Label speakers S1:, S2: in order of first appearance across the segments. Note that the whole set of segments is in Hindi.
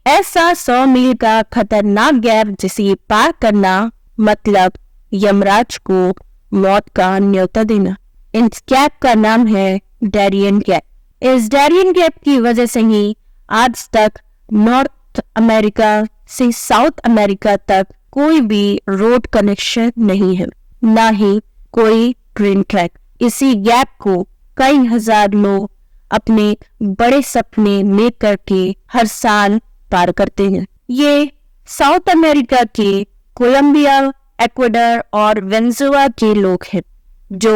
S1: ऐसा 100 मील का खतरनाक गैप जिसे पार करना मतलब यमराज को मौत का न्योता देना। इस गैप का नाम है डैरियन गैप। इस डैरियन गैप की वजह से ही आज तक नॉर्थ अमेरिका से साउथ अमेरिका तक कोई भी रोड कनेक्शन नहीं है, ना ही कोई ट्रेन ट्रैक। इसी गैप को कई हजार लोग अपने बड़े सपने में करके हर साल पार करते हैं। ये साउथ अमेरिका के कोलंबिया, इक्वाडोर और वेनेजुएला के लोग हैं जो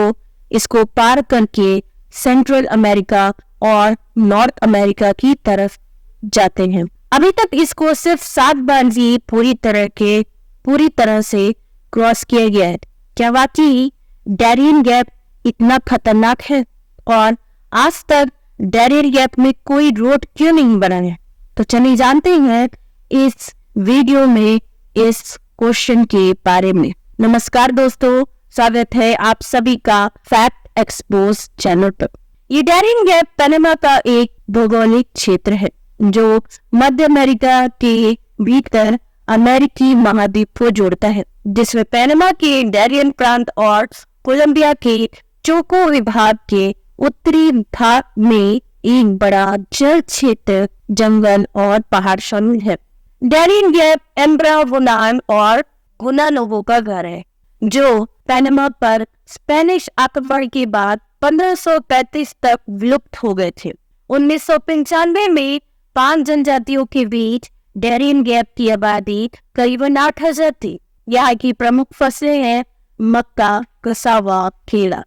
S1: इसको पार करके सेंट्रल अमेरिका और नॉर्थ अमेरिका की तरफ जाते हैं। अभी तक इसको सिर्फ 7 बार ही पूरी तरह से क्रॉस किया गया है। क्या वाकई डैरियन गैप इतना खतरनाक है? और आज तक डैरियन गैप में कोई रोड क्यों नहीं बना है? तो चलिए जानते हैं इस वीडियो में इस क्वेश्चन के बारे में। नमस्कार दोस्तों, स्वागत है आप सभी का फैक्ट एक्सपोज चैनल पर। ये डैरियन गैप पनामा का एक भौगोलिक क्षेत्र है जो मध्य अमेरिका के भीतर अमेरिकी महाद्वीप को जोड़ता है, जिसमें पनामा के डैरियन प्रांत और कोलंबिया के चोको विभाग के उत्तरी भाग में एक बड़ा जल क्षेत्र, जंगल और पहाड़ शामिल है। डैरियन गैप एम्ब्रा वुनान और गुनानोवो का घर है, जो पनामा पर स्पेनिश आक्रमण के बाद 1535 तक विलुप्त हो गए थे। 1995 में 5 जनजातियों के बीच डैरियन गैप की आबादी करीबन 8000 थी। यहाँ की प्रमुख फसलें हैं मक्का, कसावा, केला।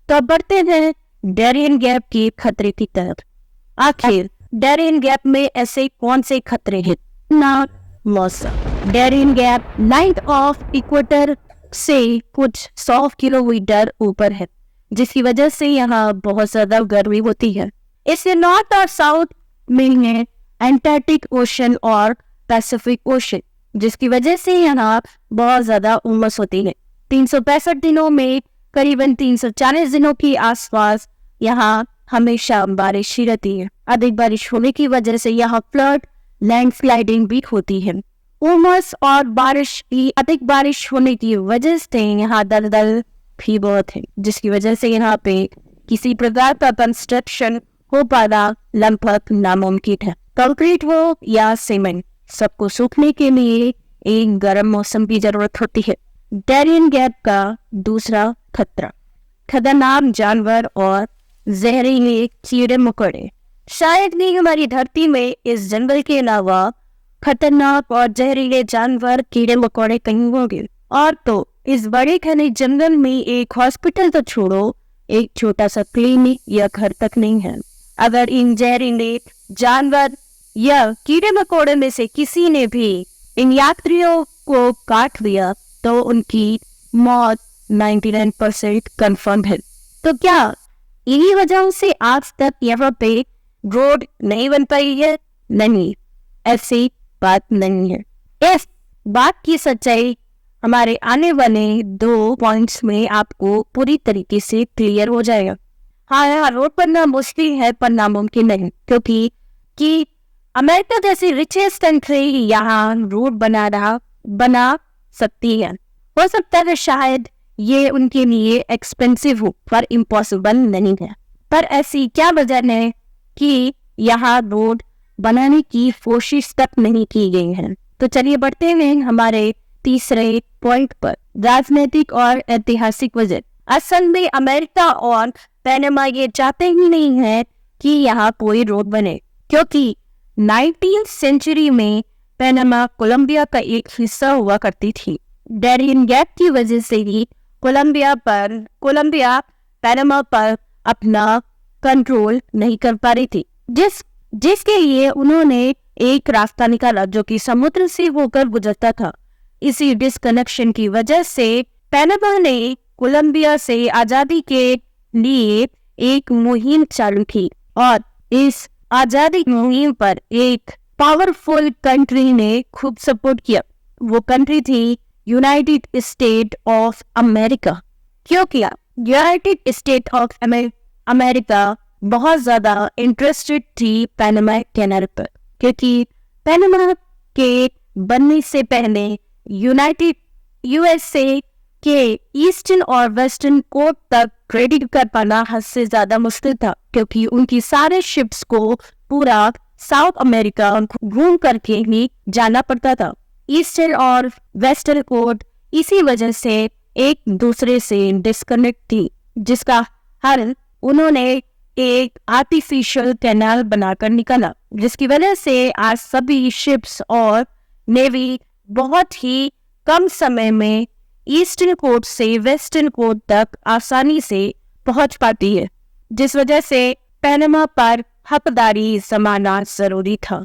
S1: तो अब बढ़ते हैं डैरियन गैप के खतरे की तरफ। आखिर डैरियन गैप में ऐसे कौन से खतरे हैं? ना मौसम। Darien gap line of equator से कुछ 100 किलोमीटर ऊपर है, जिसकी वजह से यहाँ बहुत ज्यादा गर्मी होती है। इससे नॉर्थ और साउथ में है एंटार्क्टिक ओशन और पैसिफिक ओशन, जिसकी वजह से यहाँ बहुत ज्यादा उमस होती है। 365 दिनों में करीबन 340 दिनों के आसपास यहाँ हमेशा बारिश ही रहती है। अधिक बारिश होने की वजह से यहाँ फ्लड, लैंडस्लाइडिंग भी होती है। उमस और अधिक बारिश होने की वजह से यहाँ दलदल भी बहुत है, जिसकी वजह से यहाँ पे किसी प्रकार का कंस्ट्रक्शन हो पाना लगभग नामुमकिन है। कंक्रीट हो या सीमेंट, सबको सूखने के लिए एक गर्म मौसम की जरूरत होती है। डैरियन गैप का दूसरा खतरा, खतरनाक जानवर और जहरीले कीड़े मकोड़े। शायद नहीं हमारी धरती में इस जंगल के अलावा खतरनाक और जहरीले जानवर, कीड़े मकोड़े कहीं होंगे। और तो इस बड़े घने जंगल में एक हॉस्पिटल तो छोड़ो, एक छोटा सा क्लिनिक या घर तक नहीं है। अगर इन जहरीले जानवर या कीड़े मकोड़े में से किसी ने भी इन यात्रियों को काट दिया तो उनकी मौत 99% कंफर्म है। तो क्या इन्हीं वजहों से आज तक यहाँ पे रोड नहीं बन पाई है? नहीं, ऐसी बात नहीं है। इस बात की सच्चाई हमारे आने वाले 2 पॉइंट्स में आपको पूरी तरीके से क्लियर हो जाएगा। हाँ, यहाँ रोड बनना मुश्किल है पर नामुमकिन नहीं, क्योंकि अमेरिका जैसी रिचेस्ट कंट्री यहाँ रोड बना सकती है। हो सकता है शायद ये उनके लिए एक्सपेंसिव हो पर इम्पॉसिबल नहीं है। पर ऐसी क्या वजह है कि यहाँ रोड बनाने की कोशिश तक नहीं की गई है? तो चलिए बढ़ते हैं हमारे तीसरे पॉइंट पर, राजनीतिक और ऐतिहासिक वजह। असल में अमेरिका और पनामा ये चाहते ही नहीं है कि यहाँ कोई रोड बने, क्योंकि 19th सेंचुरी में पनामा कोलंबिया का एक हिस्सा हुआ करती थी। डैरियन गैप की वजह से ही कोलंबिया पनामा पर अपना कंट्रोल नहीं कर पा रही थी, जिसके लिए उन्होंने एक रास्ता निकाला जो कि समुद्र से होकर गुजरता था। इसी डिस्कनेक्शन की वजह से पनामा ने कोलंबिया से आजादी के लिए एक मुहिम चालू की और इस आजादी मुहिम पर एक पावरफुल कंट्री ने खूब सपोर्ट किया। वो कंट्री थी यूनाइटेड स्टेट ऑफ अमेरिका। क्यों किया? यूनाइटेड स्टेट ऑफ अमेरिका बहुत ज्यादा इंटरेस्टेड थी पनामा कैनाल पर, क्योंकि पैनामा के बनने से पहले यूएसए के ईस्टर्न और वेस्टर्न कोस्ट तक ट्रेडिंग कर पाना हद से ज्यादा मुश्किल था, क्योंकि उनकी सारे शिप्स को पूरा साउथ अमेरिका घूम करके ही जाना पड़ता था। ईस्टर्न और वेस्टर्न कोस्ट इसी वजह से एक दूसरे से डिस्कनेक्ट थी, जिसका हल उन्होंने एक आर्टिफिशियल कैनाल बनाकर निकाला, जिसकी वजह से आज सभी शिप्स और नेवी बहुत ही कम समय में ईस्टर्न कोस्ट से वेस्टर्न कोस्ट तक आसानी से पहुंच पाती है, जिस वजह से पैनामा पर हकदारी जमाना जरूरी था।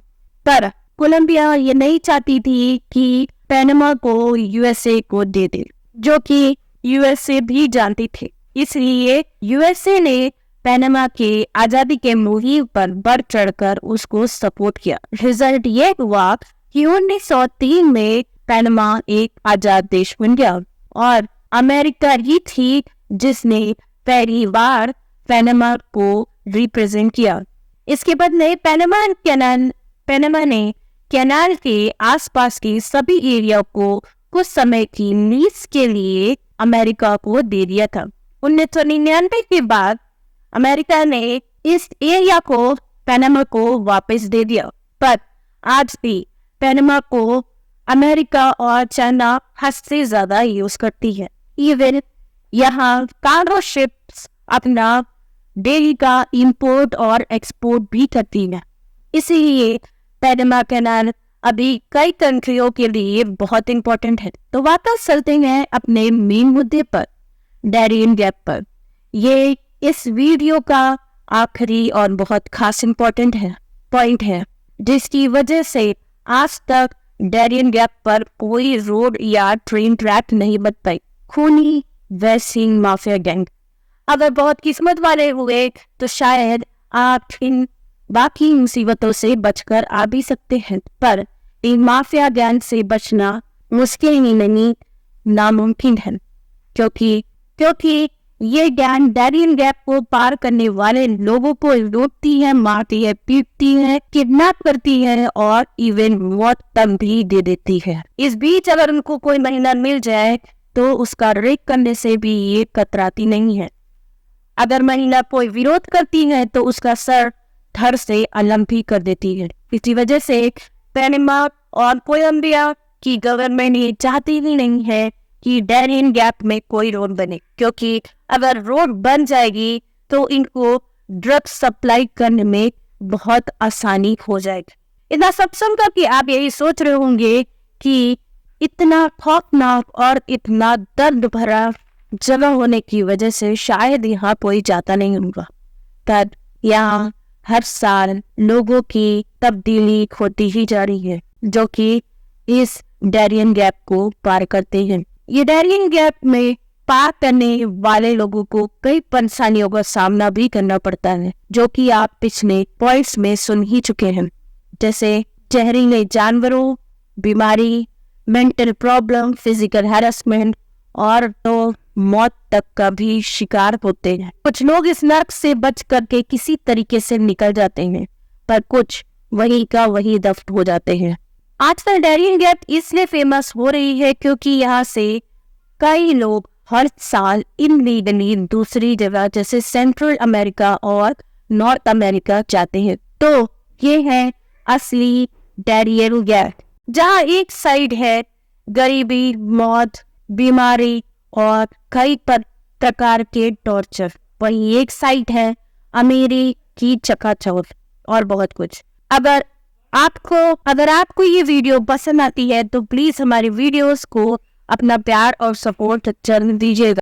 S1: पर कोलंबिया ये नहीं चाहती थी कि पैनामा को यूएसए को दे दे, जो कि यूएसए भी जानती थी। इसलिए यूएसए ने पैनामा के आजादी के मुहिम पर बढ़ चढ़कर उसको सपोर्ट किया। रिजल्ट ये हुआ कि 1903 में पैनामा एक आजाद देश बन गया और अमेरिका ही थी जिसने पहली बार पैनामा को रिप्रेजेंट किया। इसके बदले पैनामा ने कैनाल के आसपास के सभी एरिया को कुछ समय की लीज के लिए अमेरिका को दे दिया था। 1999 के बाद अमेरिका ने इस एरिया को पैनामा को वापस दे दिया, पर आज भी पैनामा को अमेरिका और चाइना हद से ज्यादा यूज करती है। इवन यहाँ कार्गो शिप्स अपना डेली का इंपोर्ट और एक्सपोर्ट भी करती है। इसीलिए पैनामा कैनाल अभी कई कंट्रियों के लिए बहुत इंपॉर्टेंट है। तो वापस चलते हैं अपने मेन मुद्दे पर, डैरियन गैप पर। ये इस वीडियो का आखिरी और बहुत खास इंपॉर्टेंट पॉइंट है, जिसकी वजह से आज तक डैरियन गैप पर कोई रोड या ट्रेन ट्रैक नहीं बन पाई। खूनी वेस्टिंग माफिया गैंग अगर बहुत किस्मत वाले हुए तो शायद आप इन बाकी मुसीबतों से बचकर आ भी सकते हैं, पर इन माफिया गैंग से बचना मुश्किल ही नहीं, नामुमकिन है, क्योंकि ये गैंग डैरियन गैप को पार करने वाले लोगों को लूटती है, मारती है, पीटती है, किडनैप करती है और इवन मौत तक भी दे देती है। इस बीच अगर उनको कोई महिला मिल जाए तो उसका रेप करने से भी ये कतराती नहीं है। अगर महिला कोई विरोध करती है तो उसका सर धड़ से अलग भी कर देती है। इसी वजह से पैनामा और कोलंबिया की गवर्नमेंट ये चाहती ही नहीं है कि डैरियन गैप में कोई रोड बने, क्योंकि अगर रोड बन जाएगी तो इनको ड्रग्स सप्लाई करने में बहुत आसानी हो जाएगी। इतना सब सुनकर कि आप यही सोच रहे होंगे कि इतना खौफनाक और इतना दर्द भरा जगह होने की वजह से शायद यहाँ कोई जाता नहीं होगा, पर यहाँ हर साल लोगों की तब्दीली होती ही जा रही है, जो कि इस डैरियन गैप को पार करते हैं। ये डैरियन गैप में पार करने वाले लोगों को कई परेशानियों का सामना भी करना पड़ता है, जो कि आप पिछले पॉइंट्स में सुन ही चुके हैं, जैसे जहरीले जानवरों, बीमारी, मेंटल प्रॉब्लम, फिजिकल हैरेसमेंट और तो मौत तक का भी शिकार होते हैं। कुछ लोग इस नर्क से बच करके किसी तरीके से निकल जाते हैं, पर कुछ वही का वही दफ्न हो जाते हैं। आजकल डैरियन गैप इसलिए फेमस हो रही है क्योंकि यहाँ से कई लोग हर साल इनलीगली दूसरी जगह जैसे सेंट्रल अमेरिका और नॉर्थ अमेरिका जाते हैं। तो ये है असली डैरियन गैप, जहाँ एक साइड है गरीबी, मौत, बीमारी और कई प्रकार के टॉर्चर, वही एक साइड है अमीरी की चकाचौंध और बहुत कुछ। अगर आपको ये वीडियो पसंद आती है तो प्लीज हमारे वीडियोस को अपना प्यार और सपोर्ट जरूर दीजिएगा।